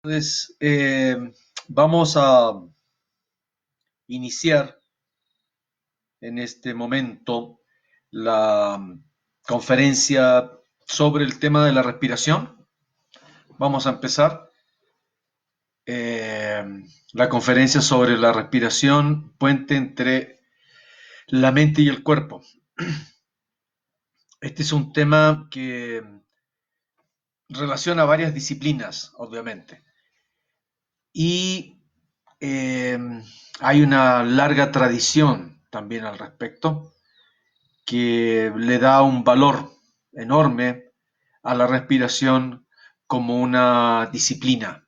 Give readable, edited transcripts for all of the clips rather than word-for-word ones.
Pues vamos a iniciar en este momento la conferencia sobre el tema de la respiración. Vamos a empezar eh, la conferencia sobre la respiración, puente entre la mente y el cuerpo. Este es un tema que relaciona varias disciplinas, obviamente, y eh, hay una larga tradición también al respecto que le da un valor enorme a la respiración como una disciplina.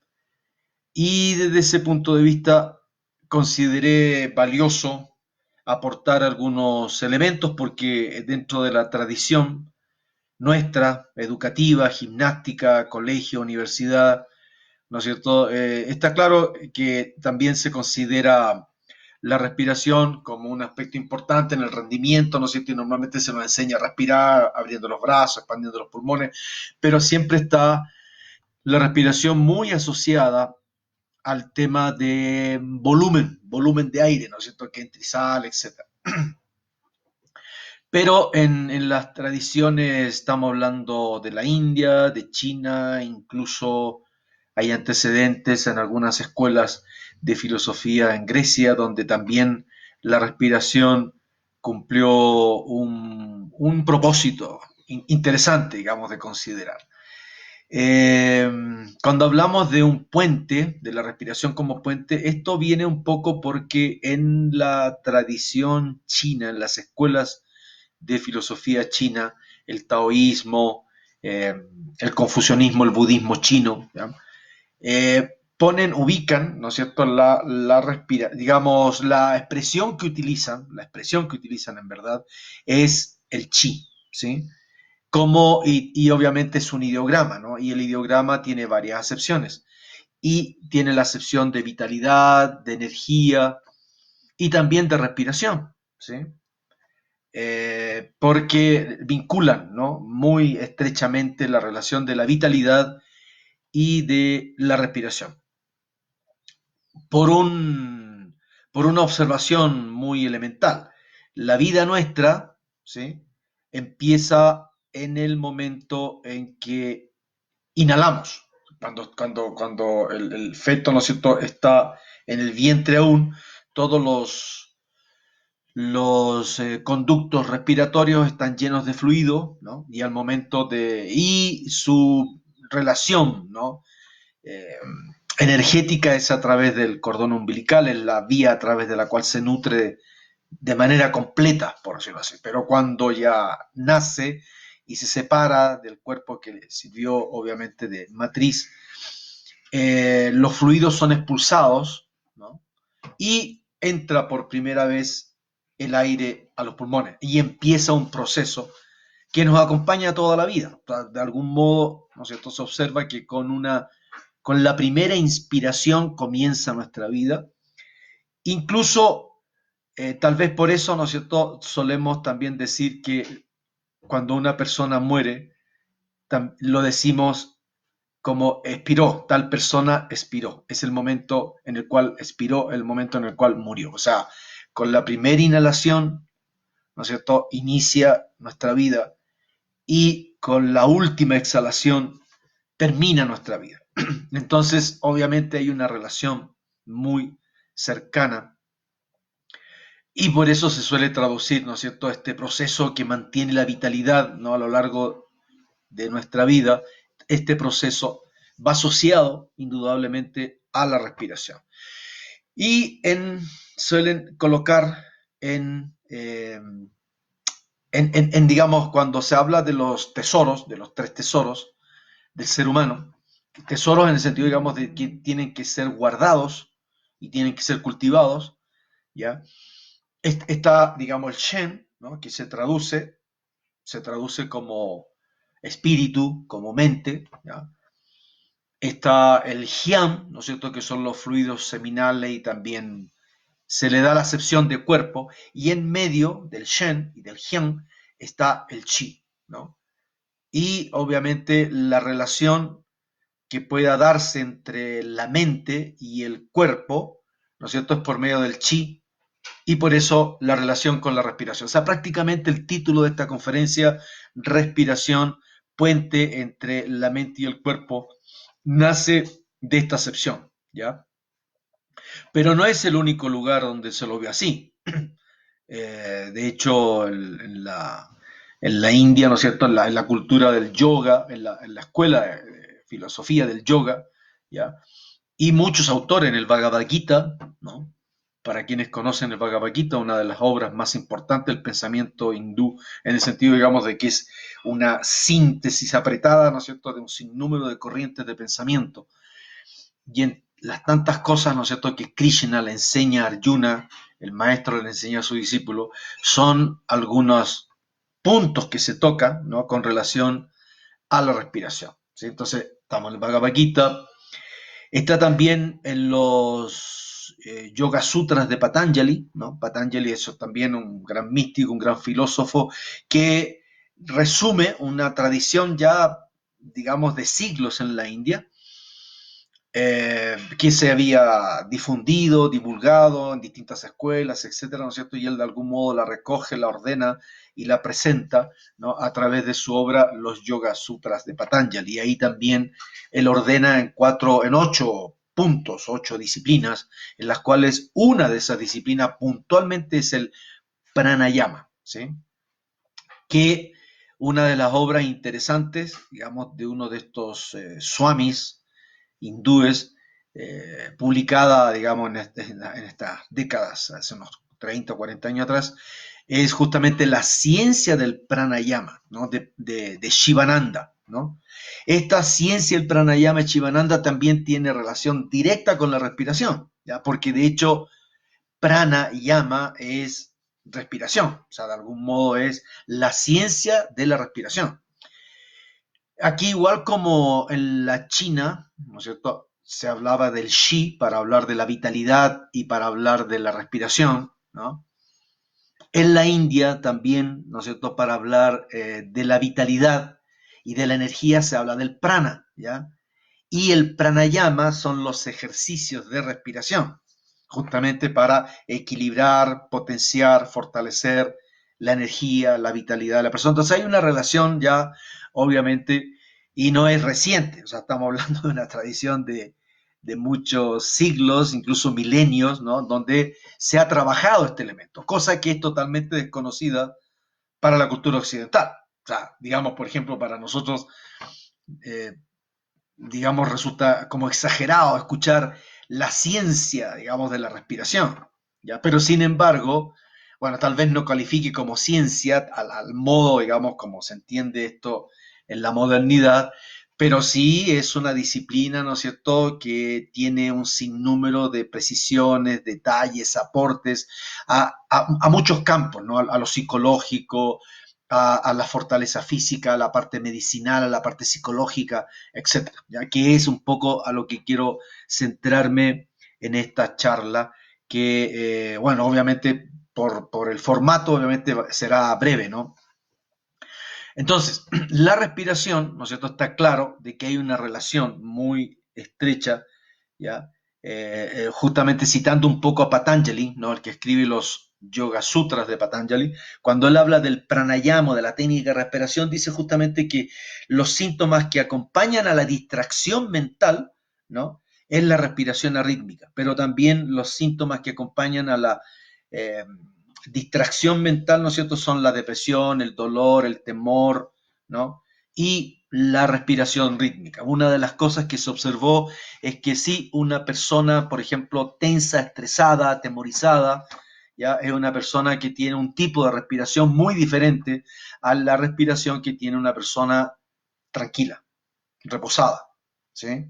Y desde ese punto de vista consideré valioso aportar algunos elementos porque dentro de la tradición nuestra, educativa, gimnástica, colegio, universidad, ¿no es cierto? Está claro que también se considera la respiración como un aspecto importante en el rendimiento, ¿no es cierto? Y normalmente se nos enseña a respirar abriendo los brazos, expandiendo los pulmones, pero siempre está la respiración muy asociada al tema de volumen de aire, ¿no es cierto? Que entra y sale, etcétera. Pero en las tradiciones estamos hablando de la India, de China, incluso hay antecedentes en algunas escuelas de filosofía en Grecia, donde también la respiración cumplió un propósito interesante, digamos, de considerar. Eh, Cuando hablamos de un puente, de la respiración como puente, esto viene un poco porque en la tradición china, en las escuelas de filosofía china, el taoísmo, eh, el confucianismo, el budismo chino, ¿ya? Ubican, ¿no es cierto?, digamos, la expresión que utilizan en verdad es el chi, ¿sí? Y obviamente es un ideograma, ¿no? Y el ideograma tiene varias acepciones. Y tiene la acepción de vitalidad, de energía y también de respiración, ¿sí? Porque vinculan, ¿no?, muy estrechamente la relación de la vitalidad y de la respiración. Por, un, por una observación muy elemental, la vida nuestra, ¿sí?, empieza en el momento en que inhalamos, cuando el feto, ¿no es cierto?, está en el vientre aún, todos los conductos respiratorios están llenos de fluido, ¿no? Y al momento y su relación, ¿no?, eh, energética es a través del cordón umbilical, es la vía a través de la cual se nutre de manera completa, por decirlo así. Pero cuando ya nace y se separa del cuerpo que le sirvió obviamente de matriz, los fluidos son expulsados, ¿no?, y entra por primera vez el aire a los pulmones y empieza un proceso que nos acompaña toda la vida. De algún modo, ¿no es cierto?, se observa que con la primera inspiración comienza nuestra vida. Incluso, tal vez por eso, ¿no es cierto?, solemos también decir que cuando una persona muere, lo decimos como expiró, tal persona expiró. Es el momento en el cual expiró, el momento en el cual murió. O sea, con la primera inhalación, ¿no es cierto?, inicia nuestra vida y con la última exhalación termina nuestra vida. Entonces, obviamente hay una relación muy cercana y por eso se suele traducir, ¿no es cierto?, este proceso que mantiene la vitalidad, ¿no?, a lo largo de nuestra vida. Este proceso va asociado indudablemente a la respiración. Y suelen colocar digamos, cuando se habla de los tesoros, de los tres tesoros del ser humano, tesoros en el sentido, digamos, de que tienen que ser guardados y tienen que ser cultivados, ¿ya? Está, digamos, el Shen, ¿no?, que se traduce como espíritu, como mente, ¿ya? Está el Jian, ¿no es cierto?, que son los fluidos seminales y también se le da la acepción de cuerpo, y en medio del Shen y del Jian está el Qi, ¿no? Y obviamente la relación que pueda darse entre la mente y el cuerpo, ¿no es cierto?, es por medio del chi, y por eso la relación con la respiración. O sea, prácticamente el título de esta conferencia, Respiración, puente entre la mente y el cuerpo, nace de esta acepción, ¿ya? Pero no es el único lugar donde se lo ve así. De hecho, en la India, ¿no es cierto?, en la cultura del yoga, en la escuela de filosofía del yoga, ¿ya? Y muchos autores en el Bhagavad Gita, ¿no? Para quienes conocen el Bhagavad Gita, una de las obras más importantes del pensamiento hindú, en el sentido, digamos, de que es una síntesis apretada, ¿no es cierto?, de un sinnúmero de corrientes de pensamiento. Y en las tantas cosas, ¿no es cierto?, que Krishna le enseña a Arjuna, el maestro le enseña a su discípulo, son algunos puntos que se tocan, ¿no?, con relación a la respiración, ¿sí? Entonces, estamos en el Bhagavad Gita, está también en los Yoga Sutras de Patanjali, ¿no? Patanjali es también un gran místico, un gran filósofo que resume una tradición ya, digamos, de siglos en la India, que se había difundido, divulgado en distintas escuelas, etcétera, ¿no es cierto? Y él de algún modo la recoge, la ordena y la presenta, ¿no?, a través de su obra Los Yoga Sutras de Patanjali. Y ahí también él ordena en 8 puntos, 8 disciplinas, en las cuales una de esas disciplinas puntualmente es el pranayama, ¿sí? Que una de las obras interesantes, digamos, de uno de estos swamis hindúes, publicada, digamos, en estas décadas, hace unos 30 o 40 años atrás, es justamente la ciencia del pranayama, ¿no?, de Shivananda, ¿no? Esta ciencia del pranayama de Shivananda también tiene relación directa con la respiración, ¿ya? Porque de hecho pranayama es respiración, o sea, de algún modo es la ciencia de la respiración. Aquí, igual como en la China, ¿no es cierto?, se hablaba del Qi para hablar de la vitalidad y para hablar de la respiración, ¿no? En la India también, ¿no es cierto?, para hablar de la vitalidad y de la energía se habla del prana, ¿ya? Y el pranayama son los ejercicios de respiración, justamente para equilibrar, potenciar, fortalecer la energía, la vitalidad de la persona. Entonces hay una relación ya, obviamente, y no es reciente, o sea, estamos hablando de una tradición de muchos siglos, incluso milenios, ¿no?, donde se ha trabajado este elemento, cosa que es totalmente desconocida para la cultura occidental. O sea, digamos, por ejemplo, para nosotros, eh, digamos, resulta como exagerado escuchar la ciencia, digamos, de la respiración, ¿ya? Pero sin embargo, bueno, tal vez no califique como ciencia al modo, digamos, como se entiende esto en la modernidad, pero sí es una disciplina, ¿no es cierto?, que tiene un sinnúmero de precisiones, detalles, aportes a muchos campos, ¿no? A lo psicológico, a la fortaleza física, a la parte medicinal, a la parte psicológica, etcétera, ya que es un poco a lo que quiero centrarme en esta charla, que, bueno, obviamente por el formato, obviamente será breve, ¿no? Entonces, la respiración, ¿no es cierto?, está claro de que hay una relación muy estrecha, ¿ya? Justamente citando un poco a Patanjali, ¿no?, el que escribe los Yoga Sutras de Patanjali, cuando él habla del pranayama, de la técnica de respiración, dice justamente que los síntomas que acompañan a la distracción mental, ¿no?, es la respiración arrítmica, pero también los síntomas que acompañan a la eh, distracción mental, ¿no es cierto?, son la depresión, el dolor, el temor, ¿no? Y la respiración rítmica. Una de las cosas que se observó es que si una persona, por ejemplo, tensa, estresada, atemorizada, ¿ya?, es una persona que tiene un tipo de respiración muy diferente a la respiración que tiene una persona tranquila, reposada, ¿sí?,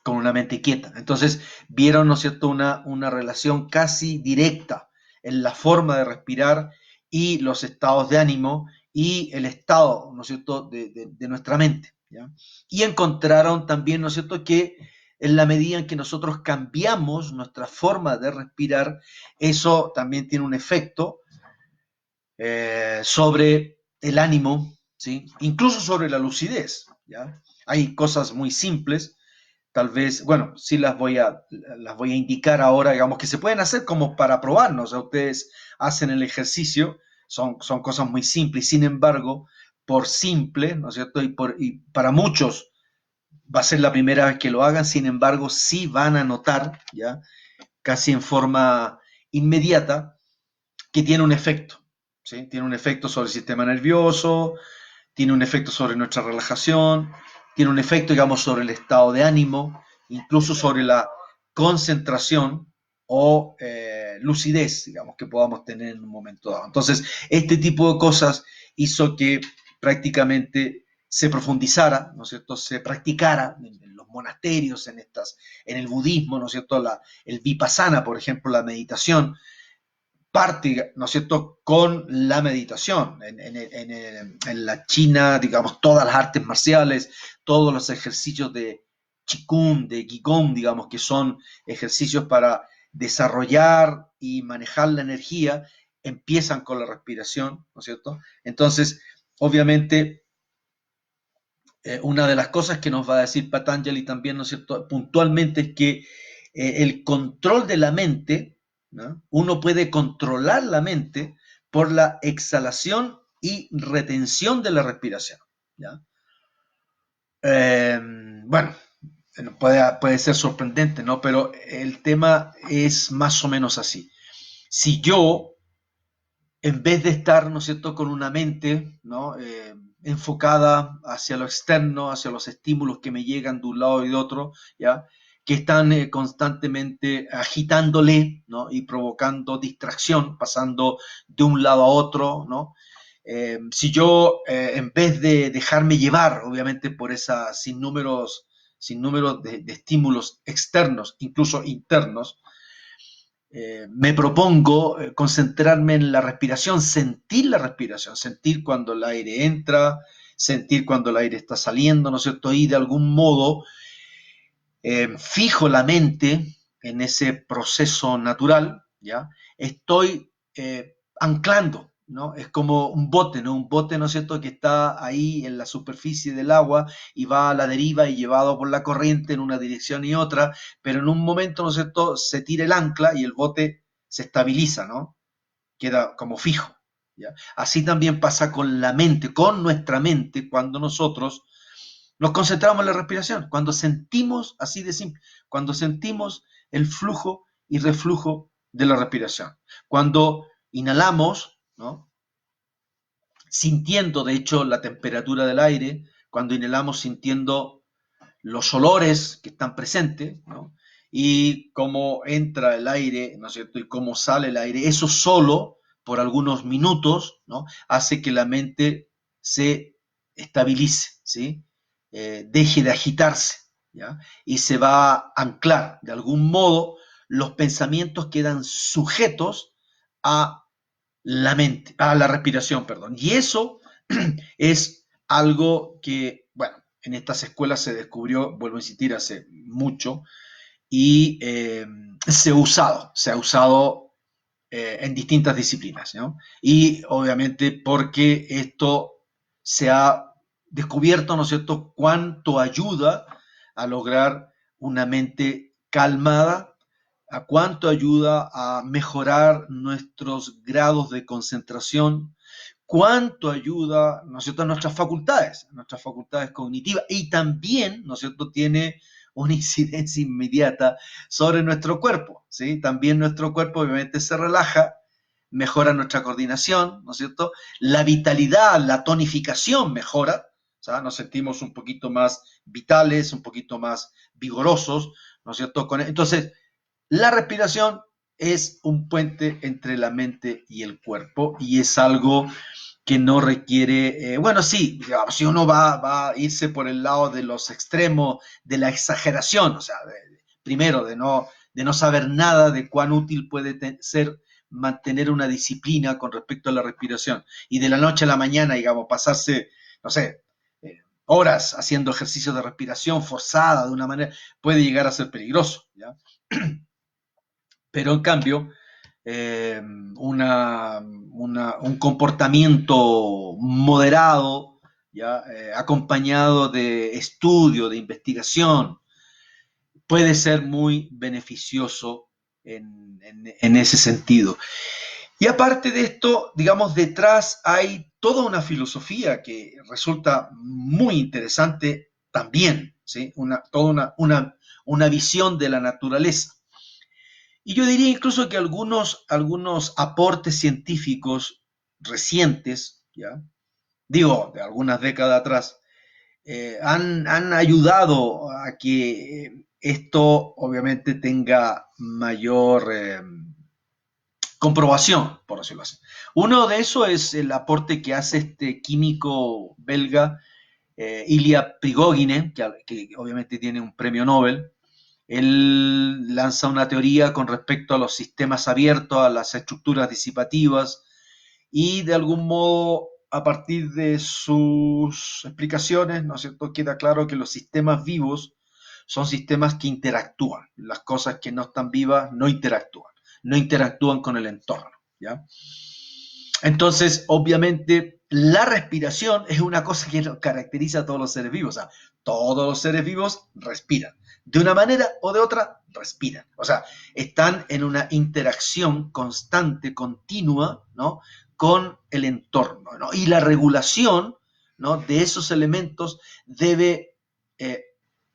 con una mente quieta. Entonces vieron, ¿no es cierto?, una relación casi directa en la forma de respirar y los estados de ánimo y el estado, ¿no es cierto?, de nuestra mente, ¿ya? Y encontraron también, ¿no es cierto?, que en la medida en que nosotros cambiamos nuestra forma de respirar, eso también tiene un efecto sobre el ánimo, ¿sí?, incluso sobre la lucidez, ¿ya? Hay cosas muy simples, Tal vez, bueno, sí las voy a indicar ahora, digamos, que se pueden hacer como para probarnos. O sea, ustedes hacen el ejercicio, son cosas muy simples, sin embargo, por simple, ¿no es cierto? Y para muchos va a ser la primera vez que lo hagan, sin embargo, sí van a notar, ¿ya? Casi en forma inmediata, que tiene un efecto, ¿sí? Tiene un efecto sobre el sistema nervioso, tiene un efecto sobre nuestra relajación, tiene un efecto, digamos, sobre el estado de ánimo, incluso sobre la concentración o lucidez, digamos, que podamos tener en un momento dado. Entonces, este tipo de cosas hizo que prácticamente se profundizara, ¿no es cierto?, se practicara en los monasterios, en el budismo, ¿no es cierto?, el vipassana, por ejemplo, la meditación, parte, ¿no es cierto?, con la meditación. En la China, digamos, todas las artes marciales, todos los ejercicios de Qigong, de Qigong, digamos, que son ejercicios para desarrollar y manejar la energía, empiezan con la respiración, ¿no es cierto? Entonces, obviamente, una de las cosas que nos va a decir Patanjali también, ¿no es cierto?, puntualmente es que el control de la mente, ¿no? Uno puede controlar la mente por la exhalación y retención de la respiración, ¿ya? Bueno, puede ser sorprendente, ¿no? Pero el tema es más o menos así. Si yo en vez de estar, ¿no es cierto?, con una mente, ¿no?, enfocada hacia lo externo, hacia los estímulos que me llegan de un lado y de otro, ¿ya?, que están constantemente agitándole, ¿no?, y provocando distracción, pasando de un lado a otro, ¿no? Si yo, en vez de dejarme llevar, obviamente, por esas sin números de estímulos externos, incluso internos, me propongo concentrarme en la respiración, sentir cuando el aire entra, sentir cuando el aire está saliendo, ¿no es cierto? Y de algún modo fijo la mente en ese proceso natural, ¿ya? Estoy anclando, ¿no? Es como un bote, ¿no? Un bote, ¿no es cierto?, que está ahí en la superficie del agua y va a la deriva y llevado por la corriente en una dirección y otra, pero en un momento, ¿no es cierto?, se tira el ancla y el bote se estabiliza, ¿no? Queda como fijo, ¿ya? Así también pasa con la mente, con nuestra mente, cuando nosotros nos concentramos en la respiración, cuando sentimos, así de simple, cuando sentimos el flujo y reflujo de la respiración. Cuando inhalamos, ¿no?, sintiendo de hecho la temperatura del aire, cuando inhalamos sintiendo los olores que están presentes, ¿no?, y cómo entra el aire, ¿no es cierto?, y cómo sale el aire, eso solo por algunos minutos, ¿no?, hace que la mente se estabilice, ¿sí? Deje de agitarse, ¿ya? Y se va a anclar. De algún modo, los pensamientos quedan sujetos a la mente, a la respiración, perdón. Y eso es algo que, bueno, en estas escuelas se descubrió, vuelvo a insistir, hace mucho, y se ha usado en distintas disciplinas, ¿no? Y obviamente porque esto se ha descubierto, ¿no es cierto?, cuánto ayuda a lograr una mente calmada, a cuánto ayuda a mejorar nuestros grados de concentración, cuánto ayuda, ¿no es cierto?, a nuestras facultades cognitivas, y también, ¿no es cierto?, tiene una incidencia inmediata sobre nuestro cuerpo, ¿sí? También nuestro cuerpo obviamente se relaja, mejora nuestra coordinación, ¿no es cierto? La vitalidad, la tonificación mejora, o sea, nos sentimos un poquito más vitales, un poquito más vigorosos, ¿no es cierto? Entonces, la respiración es un puente entre la mente y el cuerpo y es algo que no requiere, bueno, sí, digamos, si uno va a irse por el lado de los extremos, de la exageración, o sea, primero, de no saber nada de cuán útil puede ser mantener una disciplina con respecto a la respiración, y de la noche a la mañana, digamos, pasarse, no sé, horas haciendo ejercicios de respiración forzada de una manera, puede llegar a ser peligroso, ¿ya? Pero en cambio, un comportamiento moderado, ¿ya? Acompañado de estudio, de investigación, puede ser muy beneficioso en ese sentido. Y aparte de esto, digamos, detrás hay toda una filosofía que resulta muy interesante también, ¿sí? Una visión de la naturaleza. Y yo diría incluso que algunos aportes científicos recientes, ¿ya? Digo, de algunas décadas atrás, han ayudado a que esto obviamente tenga mayor comprobación, por decirlo así. Uno de esos es el aporte que hace este químico belga, Ilya Prigogine, que obviamente tiene un premio Nobel. Él lanza una teoría con respecto a los sistemas abiertos, a las estructuras disipativas, y de algún modo, a partir de sus explicaciones, ¿no es cierto?, queda claro que los sistemas vivos son sistemas que interactúan. Las cosas que no están vivas no interactúan con el entorno, ¿ya? Entonces, obviamente, la respiración es una cosa que nos caracteriza a todos los seres vivos. O sea, todos los seres vivos respiran. De una manera o de otra, respiran. O sea, están en una interacción constante, continua, ¿no?, con el entorno, ¿no? Y la regulación, ¿no?, de esos elementos debe eh,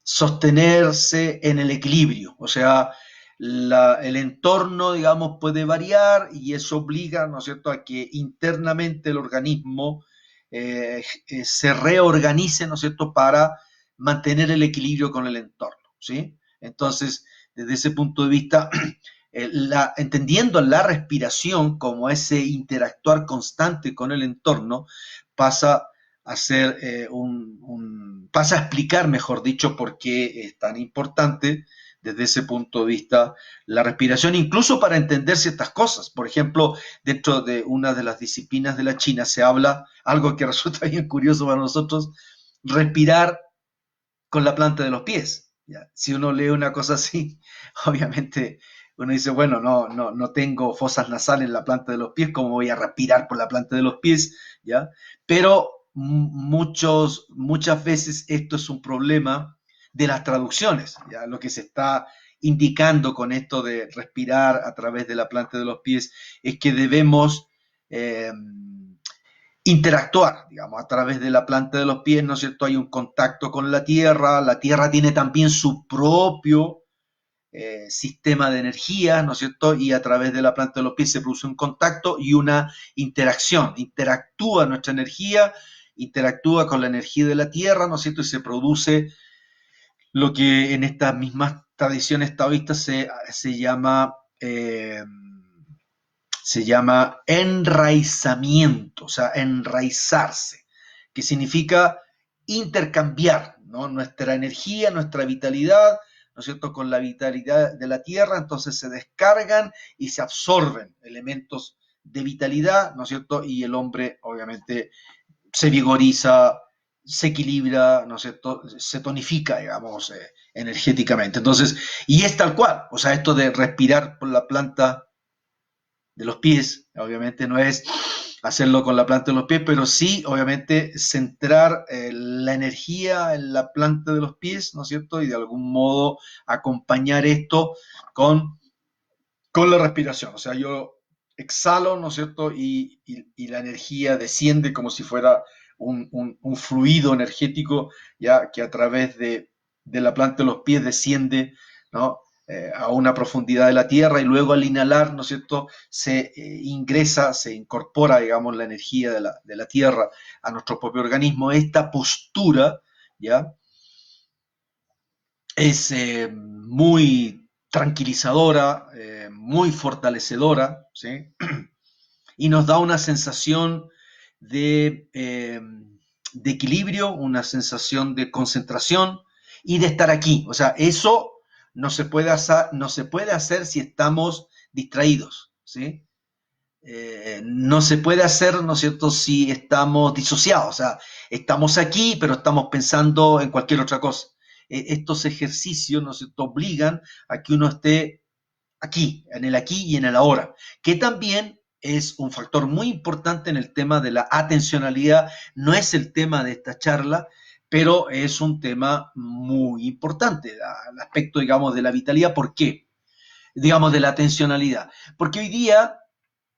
sostenerse en el equilibrio. O sea, el entorno, digamos, puede variar y eso obliga, ¿no es cierto?, a que internamente el organismo se reorganice, ¿no es cierto?, para mantener el equilibrio con el entorno, ¿sí? Entonces, desde ese punto de vista, entendiendo la respiración como ese interactuar constante con el entorno, pasa a ser pasa a explicar, mejor dicho, por qué es tan importante desde ese punto de vista la respiración, incluso para entender ciertas cosas. Por ejemplo, dentro de una de las disciplinas de la China se habla, algo que resulta bien curioso para nosotros, respirar con la planta de los pies. ¿Ya? Si uno lee una cosa así, obviamente uno dice, bueno, no tengo fosas nasales en la planta de los pies, ¿cómo voy a respirar por la planta de los pies? ¿Ya? Pero muchas veces esto es un problema de las traducciones, ¿ya? Lo que se está indicando con esto de respirar a través de la planta de los pies es que debemos interactuar, digamos, a través de la planta de los pies, ¿no es cierto? Hay un contacto con la tierra tiene también su propio sistema de energía, ¿no es cierto? Y a través de la planta de los pies se produce un contacto y una interacción. Interactúa nuestra energía, interactúa con la energía de la tierra, ¿no es cierto? Y se produce lo que en estas mismas tradiciones taoístas se llama enraizamiento, o sea, enraizarse, que significa intercambiar, ¿no?, nuestra energía, nuestra vitalidad, ¿no es cierto?, con la vitalidad de la tierra. Entonces se descargan y se absorben elementos de vitalidad, ¿no es cierto?, y el hombre obviamente se vigoriza, se equilibra, ¿no es cierto?, se tonifica, digamos, energéticamente. Entonces, y es tal cual, o sea, esto de respirar por la planta de los pies, obviamente no es hacerlo con la planta de los pies, pero sí, obviamente, centrar la energía en la planta de los pies, ¿no es cierto? Y de algún modo acompañar esto con, con la respiración. O sea, yo exhalo, ¿no es cierto? Y la energía desciende como si fuera un fluido energético, ya que a través de la planta de los pies desciende, ¿no?, a una profundidad de la tierra, y luego al inhalar, ¿no es cierto?, se ingresa, se incorpora, digamos, la energía de la tierra a nuestro propio organismo. Esta postura, ¿ya?, es muy tranquilizadora, muy fortalecedora, ¿sí? Y nos da una sensación de equilibrio, una sensación de concentración y de estar aquí. O sea, eso no se puede hacer si estamos distraídos, ¿sí? No se puede hacer, ¿no es cierto?, si estamos disociados. O sea, estamos aquí, pero estamos pensando en cualquier otra cosa. Estos ejercicios, ¿no es cierto?, obligan a que uno esté aquí y en el ahora, que también es un factor muy importante en el tema de la atencionalidad. No es el tema de esta charla, pero es un tema muy importante, el aspecto, digamos, de la vitalidad. ¿Por qué? Digamos, de la atencionalidad. Porque hoy día,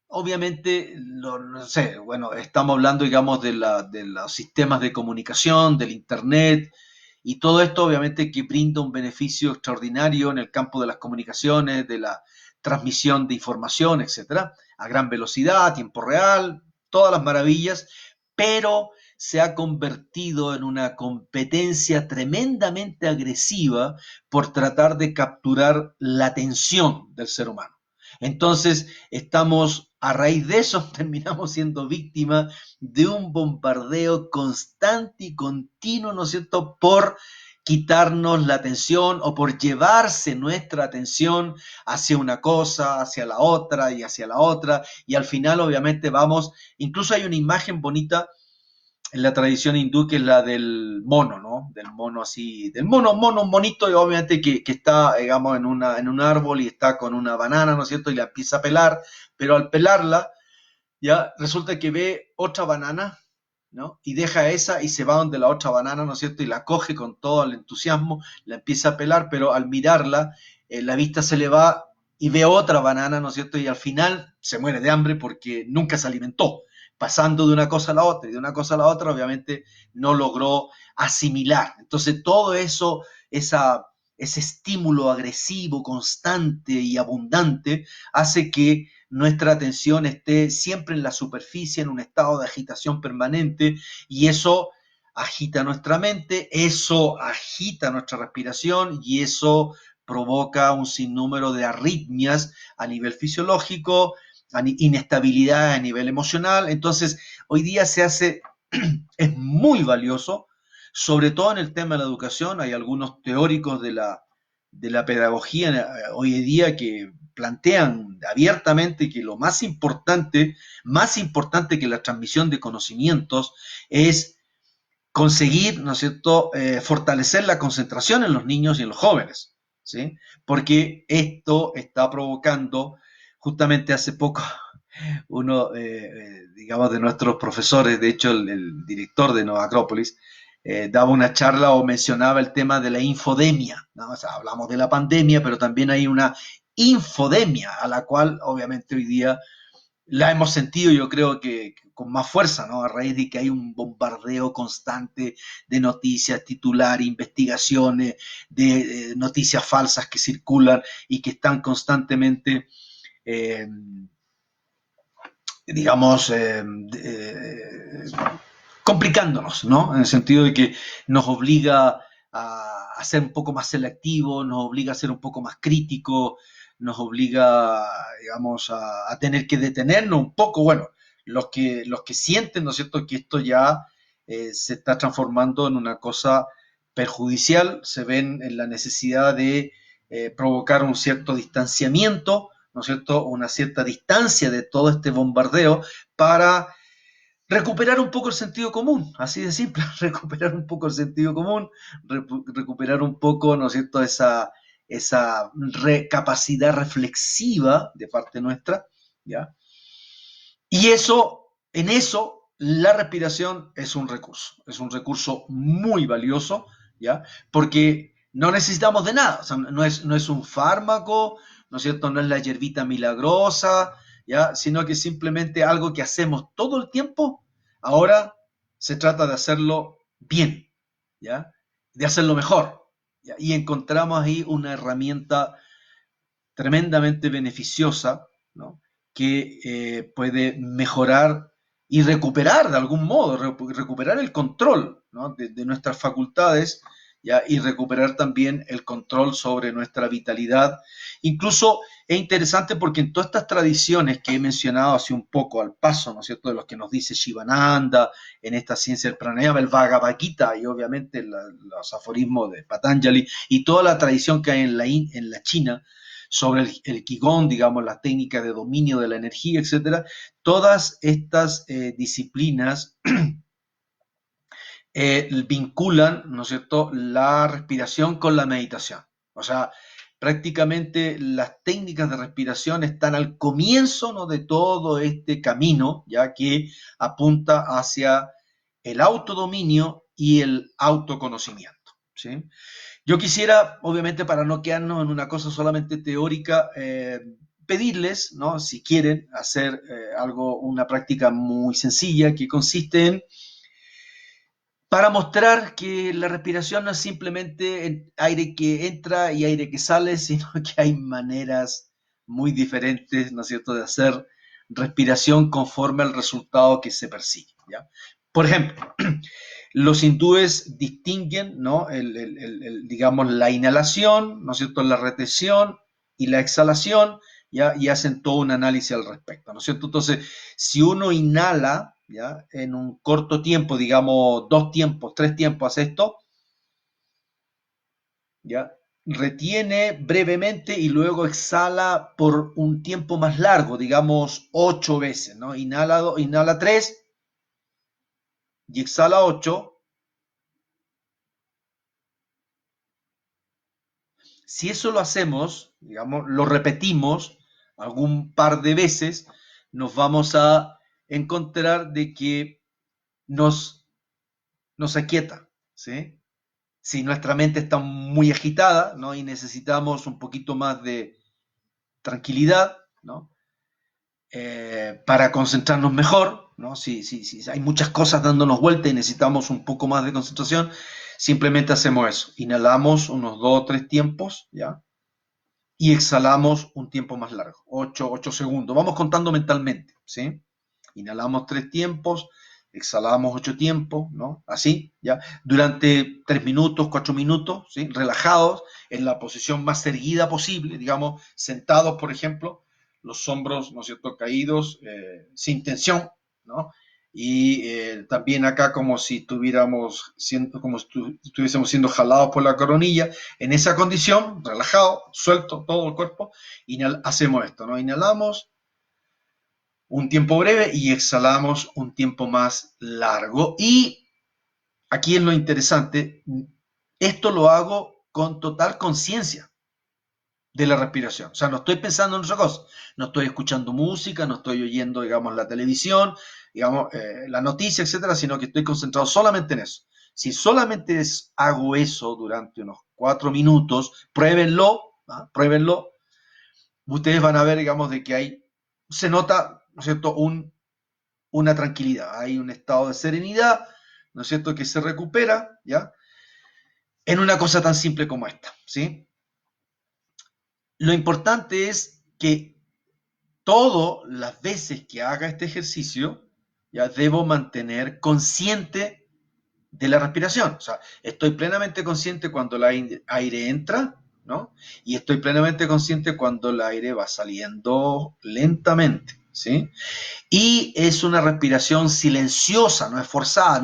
obviamente, no sé, bueno, estamos hablando, digamos, de los sistemas de comunicación, del Internet, y todo esto, obviamente, que brinda un beneficio extraordinario en el campo de las comunicaciones, de la transmisión de información, etcétera, a gran velocidad, a tiempo real, todas las maravillas, pero se ha convertido en una competencia tremendamente agresiva por tratar de capturar la atención del ser humano. Entonces, estamos, a raíz de eso, terminamos siendo víctimas de un bombardeo constante y continuo, ¿no es cierto?, por quitarnos la atención o por llevarse nuestra atención hacia una cosa, hacia la otra y hacia la otra, y al final obviamente vamos, incluso hay una imagen bonita en la tradición hindú, que es la del mono, ¿no? Del mono así, del mono, un monito, y obviamente que está, digamos, en un árbol y está con una banana, ¿no es cierto? Y la empieza a pelar, pero al pelarla, ya resulta que ve otra banana, ¿no? Y deja esa y se va donde la otra banana, ¿no es cierto? Y la coge con todo el entusiasmo, la empieza a pelar, pero al mirarla, la vista se le va y ve otra banana, ¿no es cierto? Y al final se muere de hambre porque nunca se alimentó. Pasando de una cosa a la otra y de una cosa a la otra, obviamente no logró asimilar. Entonces, todo eso, ese estímulo agresivo, constante y abundante, hace que nuestra atención esté siempre en la superficie, en un estado de agitación permanente, y eso agita nuestra mente, eso agita nuestra respiración y eso provoca un sinnúmero de arritmias a nivel fisiológico, inestabilidad a nivel emocional. Entonces, hoy día se hace, es muy valioso, sobre todo en el tema de la educación. Hay algunos teóricos de la pedagogía hoy en día que plantean abiertamente que lo más importante que la transmisión de conocimientos, es conseguir, ¿no es cierto?, fortalecer la concentración en los niños y en los jóvenes, ¿sí? Porque esto está provocando, justamente hace poco, uno, digamos, de nuestros profesores, de hecho, el director de Nova Acrópolis, daba una charla o mencionaba el tema de la infodemia, ¿no? O sea, hablamos de la pandemia, pero también hay una infodemia a la cual obviamente hoy día la hemos sentido, yo creo que con más fuerza, ¿no? A raíz de que hay un bombardeo constante de noticias, titular, investigaciones, de noticias falsas que circulan y que están constantemente, eh, digamos, complicándonos, ¿no? En el sentido de que nos obliga a ser un poco más selectivo, nos obliga a ser un poco más crítico, nos obliga, digamos, a tener que detenernos un poco. Bueno, los que sienten, ¿no es cierto?, que esto ya se está transformando en una cosa perjudicial, se ven en la necesidad de provocar un cierto distanciamiento, ¿no es cierto?, una cierta distancia de todo este bombardeo para recuperar un poco el sentido común, así de simple, recuperar un poco el sentido común, recuperar un poco, ¿no es cierto?, esa capacidad reflexiva de parte nuestra, ¿ya? Y eso, en eso, la respiración es un recurso muy valioso, ¿ya? Porque no necesitamos de nada, o sea, no es un fármaco, ¿no es cierto? No es la hierbita milagrosa, ¿ya? Sino que es simplemente algo que hacemos todo el tiempo. Ahora se trata de hacerlo bien, ¿ya? De hacerlo mejor, ¿ya? Y encontramos ahí una herramienta tremendamente beneficiosa, ¿no?, que puede mejorar y recuperar de algún modo, recuperar el control, ¿no?, de nuestras facultades, ¿ya? Y recuperar también el control sobre nuestra vitalidad. Incluso es interesante porque en todas estas tradiciones que he mencionado hace un poco al paso, ¿no es cierto?, de los que nos dice Shivananda, en esta ciencia del pranayama, el Bhagavad Gita y obviamente los aforismos de Patanjali y toda la tradición que hay en la China, sobre el Qigong, digamos, las técnicas de dominio de la energía, etcétera. Todas estas disciplinas vinculan, ¿no es cierto?, la respiración con la meditación. O sea, prácticamente las técnicas de respiración están al comienzo, ¿no?, de todo este camino, ya que apunta hacia el autodominio y el autoconocimiento, ¿sí? Yo quisiera, obviamente, para no quedarnos en una cosa solamente teórica, pedirles, ¿no? Si quieren hacer algo, una práctica muy sencilla que consiste en, para mostrar que la respiración no es simplemente el aire que entra y aire que sale, sino que hay maneras muy diferentes, ¿no es cierto?, de hacer respiración conforme al resultado que se persigue, ¿ya? Por ejemplo, los hindúes distinguen, ¿no? Digamos, la inhalación, ¿no es cierto?, la retención y la exhalación, ¿ya? Y hacen todo un análisis al respecto, ¿no es cierto? Entonces, si uno inhala, ¿ya?, en un corto tiempo, digamos 2 tiempos, 3 tiempos, hace esto, ¿ya?, retiene brevemente y luego exhala por un tiempo más largo, digamos 8 veces, ¿no? Inhala 3 y exhala 8. Si eso lo hacemos, digamos, lo repetimos algún par de veces, nos vamos a encontrar de que nos, nos aquieta, ¿sí? Si nuestra mente está muy agitada, ¿no?, y necesitamos un poquito más de tranquilidad, ¿no?, para concentrarnos mejor, ¿no? Si hay muchas cosas dándonos vuelta y necesitamos un poco más de concentración, simplemente hacemos eso. Inhalamos unos 2 o 3 tiempos, ¿ya? Y exhalamos un tiempo más largo, 8 segundos. Vamos contando mentalmente, ¿sí? Inhalamos 3 tiempos, exhalamos 8 tiempos, ¿no? Así, ¿ya? Durante 3 minutos, 4 minutos, ¿sí? Relajados, en la posición más erguida posible, digamos, sentados, por ejemplo, los hombros, ¿no es cierto?, caídos, sin tensión, ¿no? Y también acá como si estuviésemos siendo jalados por la coronilla, en esa condición, relajado, suelto todo el cuerpo, hacemos esto, ¿no? Inhalamos un tiempo breve y exhalamos un tiempo más largo. Y aquí es lo interesante, esto lo hago con total conciencia de la respiración. O sea, no estoy pensando en otra cosa, no estoy escuchando música, no estoy oyendo, digamos, la televisión, digamos, la noticia, etcétera, sino que estoy concentrado solamente en eso. Si solamente hago eso durante unos 4 minutos, pruébenlo, ¿ah? Pruébenlo, ustedes van a ver, digamos, de que se nota, ¿no es cierto?, una tranquilidad, hay un estado de serenidad, ¿no es cierto?, que se recupera, ¿ya?, en una cosa tan simple como esta, ¿sí? Lo importante es que todas las veces que haga este ejercicio, ya debo mantener consciente de la respiración. O sea, estoy plenamente consciente cuando el aire entra, ¿no? Y estoy plenamente consciente cuando el aire va saliendo lentamente, ¿sí? Y es una respiración silenciosa, no es forzada,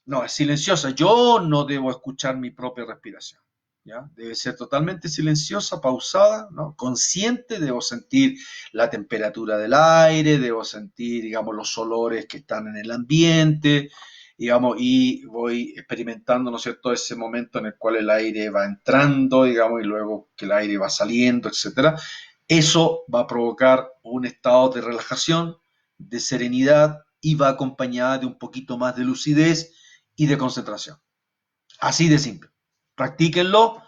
no, es silenciosa. Yo no debo escuchar mi propia respiración, ¿ya? Debe ser totalmente silenciosa, pausada, ¿no? Consciente, debo sentir la temperatura del aire, debo sentir, digamos, los olores que están en el ambiente, digamos, y voy experimentando, ¿no es cierto?, ese momento en el cual el aire va entrando, digamos, y luego que el aire va saliendo, etcétera. Eso va a provocar un estado de relajación, de serenidad y va acompañada de un poquito más de lucidez y de concentración. Así de simple. Practíquenlo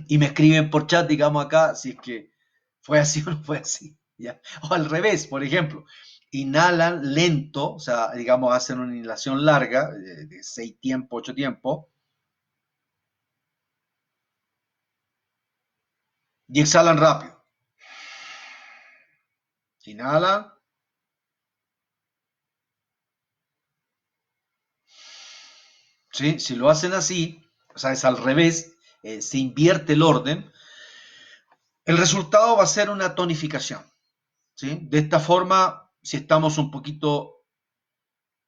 y me escriben por chat, digamos acá, si es que fue así o no fue así, ¿ya? O al revés, por ejemplo, inhalan lento, o sea, digamos, hacen una inhalación larga, de 6 tiempos, 8 tiempos, y exhalan rápido. Inhalan, ¿sí? Si lo hacen así, o sea, es al revés, se invierte el orden, el resultado va a ser una tonificación, ¿sí? De esta forma, si estamos un poquito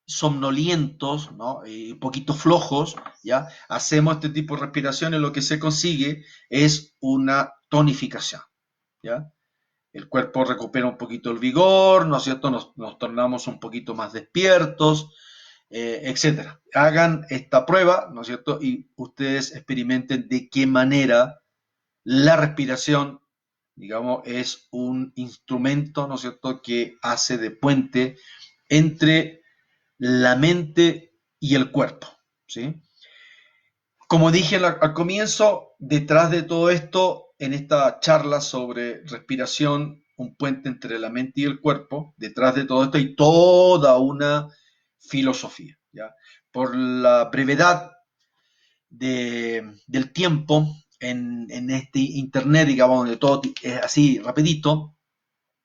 somnolientos, ¿no?, y un poquito flojos, ¿ya?, hacemos este tipo de respiraciones, lo que se consigue es una tonificación, ¿ya? El cuerpo recupera un poquito el vigor, ¿no es cierto?, nos tornamos un poquito más despiertos, etcétera. Hagan esta prueba, ¿no es cierto?, y ustedes experimenten de qué manera la respiración, digamos, es un instrumento, ¿no es cierto?, que hace de puente entre la mente y el cuerpo, ¿sí? Como dije al comienzo, detrás de todo esto, en esta charla sobre respiración, un puente entre la mente y el cuerpo, detrás de todo esto hay toda una filosofía, ¿ya? Por la brevedad del tiempo en este internet, digamos, donde todo es así rapidito,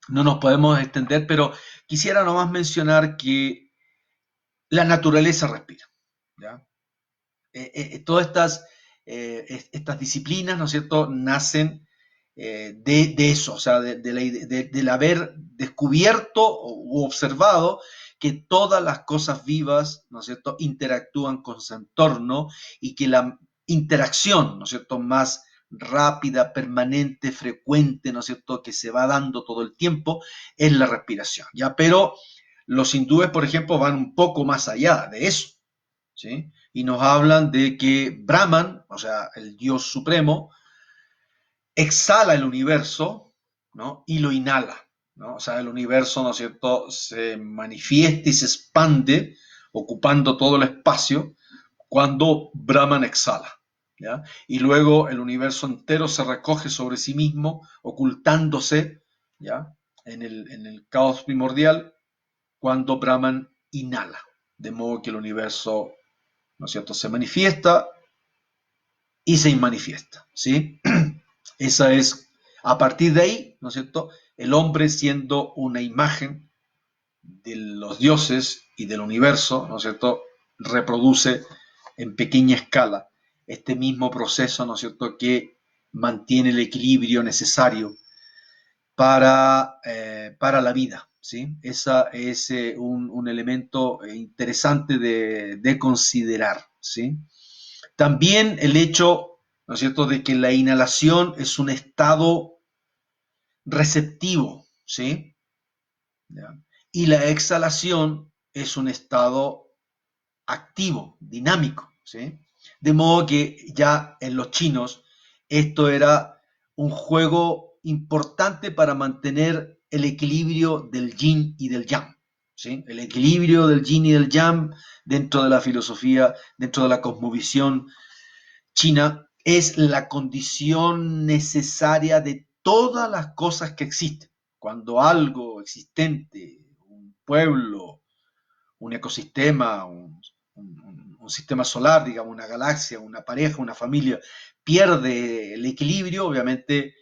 no nos podemos extender, pero quisiera nomás mencionar que la naturaleza respira, ¿ya? Todas estas disciplinas, ¿no es cierto?, nacen de eso, o sea, del haber descubierto u observado que todas las cosas vivas, ¿no es cierto?, interactúan con su entorno y que la interacción, ¿no es cierto?, más rápida, permanente, frecuente, ¿no es cierto?, que se va dando todo el tiempo, es la respiración, ¿ya? Pero los hindúes, por ejemplo, van un poco más allá de eso, ¿sí? Y nos hablan de que Brahman, o sea, el Dios supremo, exhala el universo, ¿no? Y lo inhala, ¿no? O sea, el universo, ¿no es cierto?, se manifiesta y se expande, ocupando todo el espacio, cuando Brahman exhala, ¿ya? Y luego el universo entero se recoge sobre sí mismo, ocultándose, ¿ya? En el caos primordial, cuando Brahman inhala, de modo que el universo, ¿no es cierto?, se manifiesta y se inmanifiesta, ¿sí? Esa es, a partir de ahí, ¿no es cierto?, el hombre siendo una imagen de los dioses y del universo, ¿no es cierto?, reproduce en pequeña escala este mismo proceso, ¿no es cierto?, que mantiene el equilibrio necesario para la vida, ¿sí? Esa es un elemento interesante de considerar, ¿sí? También el hecho, ¿no es cierto?, de que la inhalación es un estado receptivo, ¿sí? ¿Ya? Y la exhalación es un estado activo, dinámico, ¿sí? De modo que ya en los chinos esto era un juego importante para mantener el equilibrio del yin y del yang, ¿sí? El equilibrio del yin y del yang dentro de la filosofía, dentro de la cosmovisión china, es la condición necesaria de todas las cosas que existen. Cuando algo existente, un pueblo, un ecosistema, un sistema solar, digamos, una galaxia, una pareja, una familia, pierde el equilibrio, obviamente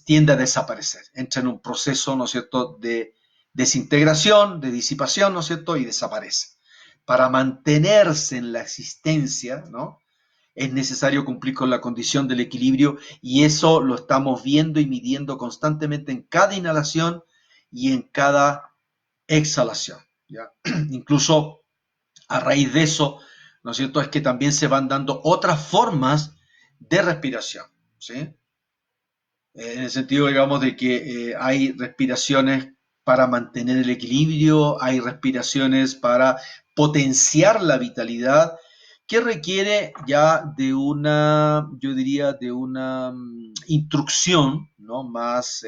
tiende a desaparecer. Entra en un proceso, ¿no es cierto?, de desintegración, de disipación, ¿no es cierto?, y desaparece. Para mantenerse en la existencia, ¿no?, es necesario cumplir con la condición del equilibrio y eso lo estamos viendo y midiendo constantemente en cada inhalación y en cada exhalación, ¿ya? Incluso a raíz de eso, ¿no es cierto?, es que también se van dando otras formas de respiración, ¿sí? En el sentido, digamos, de que hay respiraciones para mantener el equilibrio, hay respiraciones para potenciar la vitalidad, que requiere ya de una, yo diría, de una instrucción, ¿no?, más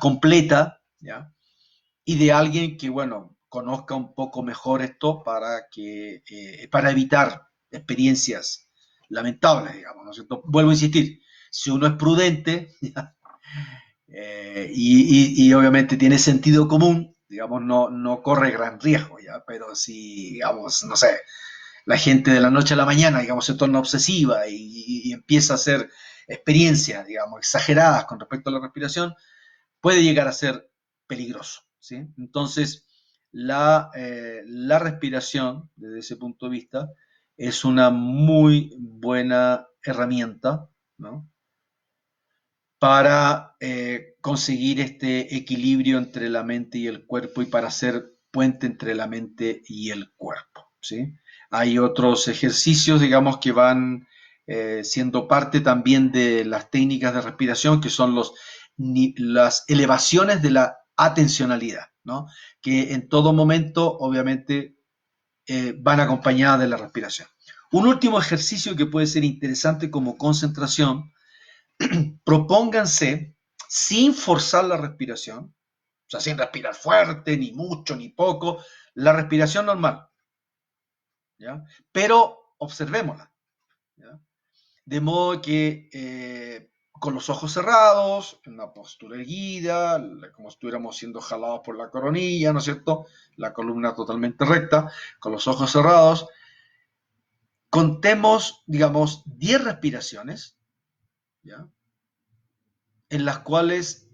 completa, ¿ya? Y de alguien que, bueno, conozca un poco mejor esto para evitar experiencias lamentables, digamos, ¿no es cierto? Vuelvo a insistir, si uno es prudente y obviamente tiene sentido común, digamos, no corre gran riesgo, ¿ya? Pero si, digamos, no sé, la gente de la noche a la mañana, digamos, se torna obsesiva y empieza a hacer experiencias, digamos, exageradas con respecto a la respiración, puede llegar a ser peligroso, ¿sí? Entonces, la respiración, desde ese punto de vista, es una muy buena herramienta, ¿no?, para conseguir este equilibrio entre la mente y el cuerpo y para hacer puente entre la mente y el cuerpo, ¿sí? Hay otros ejercicios, digamos, que van siendo parte también de las técnicas de respiración, que son las elevaciones de la atencionalidad, ¿no?, que en todo momento, obviamente, van acompañadas de la respiración. Un último ejercicio que puede ser interesante como concentración: propónganse, sin forzar la respiración, o sea, sin respirar fuerte, ni mucho, ni poco, la respiración normal, ¿ya? Pero observémosla, ¿ya? De modo que con los ojos cerrados, en una postura erguida, como si estuviéramos siendo jalados por la coronilla, ¿no es cierto? La columna totalmente recta, con los ojos cerrados, contemos, digamos, 10 respiraciones, ¿ya? En las cuales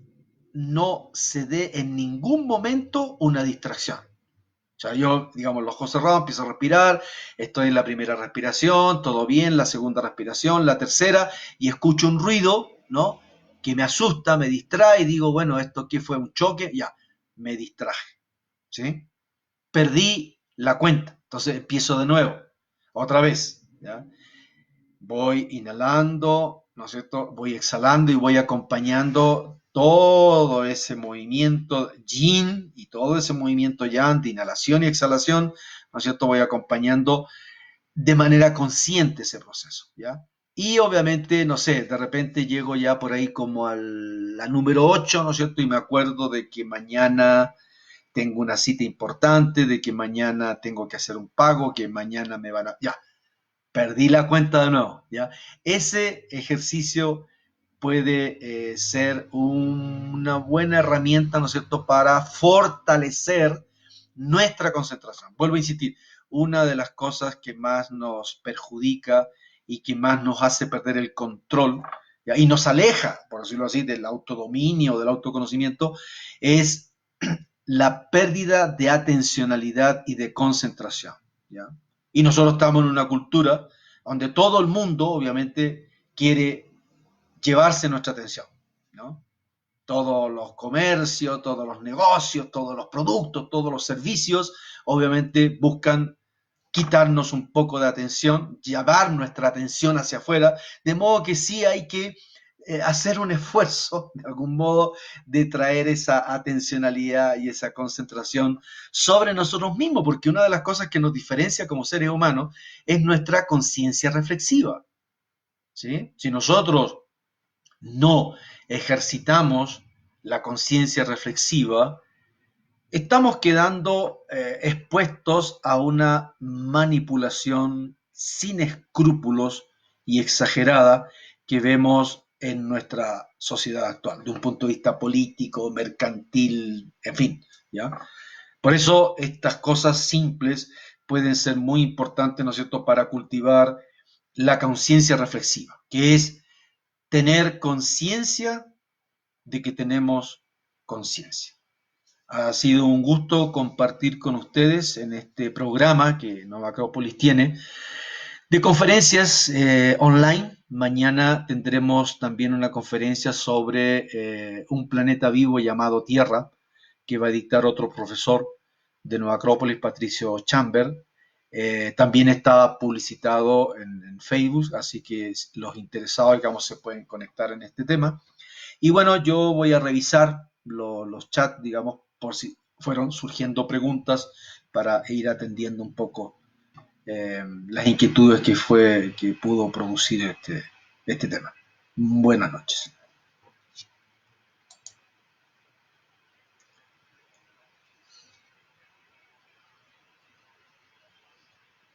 no se dé en ningún momento una distracción. O sea, yo, digamos, los ojos cerrados, empiezo a respirar, estoy en la primera respiración, todo bien, la segunda respiración, la tercera, y escucho un ruido, ¿no? Que me asusta, me distrae, y digo, bueno, ¿esto qué fue? ¿Un choque? Ya, me distraje, ¿sí? Perdí la cuenta, entonces empiezo de nuevo, otra vez, ¿ya? Voy inhalando, ¿no es cierto? Voy exhalando y voy acompañando todo ese movimiento yin y todo ese movimiento yang de inhalación y exhalación, ¿no es cierto? Voy acompañando de manera consciente ese proceso, ¿ya? Y obviamente, no sé, de repente llego ya por ahí como a la número 8, ¿no es cierto? Y me acuerdo de que mañana tengo una cita importante, de que mañana tengo que hacer un pago, que mañana me van a... Ya, perdí la cuenta de nuevo, ¿ya? Ese ejercicio puede ser una buena herramienta, ¿no es cierto?, para fortalecer nuestra concentración. Vuelvo a insistir, una de las cosas que más nos perjudica y que más nos hace perder el control, ¿ya? Y nos aleja, por decirlo así, del autodominio, del autoconocimiento, es la pérdida de atencionalidad y de concentración, ¿ya? Y nosotros estamos en una cultura donde todo el mundo, obviamente, quiere llevarse nuestra atención, ¿no? Todos los comercios, todos los negocios, todos los productos, todos los servicios, obviamente buscan quitarnos un poco de atención, llevar nuestra atención hacia afuera, de modo que sí hay que hacer un esfuerzo, de algún modo, de traer esa atencionalidad y esa concentración sobre nosotros mismos, porque una de las cosas que nos diferencia como seres humanos es nuestra conciencia reflexiva, ¿sí? Si nosotros no ejercitamos la conciencia reflexiva, estamos quedando expuestos a una manipulación sin escrúpulos y exagerada que vemos en nuestra sociedad actual, de un punto de vista político, mercantil, en fin, ¿ya? Por eso estas cosas simples pueden ser muy importantes, ¿no es cierto?, para cultivar la conciencia reflexiva, que es tener conciencia de que tenemos conciencia. Ha sido un gusto compartir con ustedes en este programa que Nova Acrópolis tiene de conferencias online. Mañana tendremos también una conferencia sobre un planeta vivo llamado Tierra, que va a dictar otro profesor de Nueva Acrópolis, Patricio Chamber. También está publicitado en Facebook, así que los interesados, digamos, se pueden conectar en este tema. Y bueno, yo voy a revisar los chats, digamos, por si fueron surgiendo preguntas para ir atendiendo un poco las inquietudes que pudo producir este tema. Buenas noches.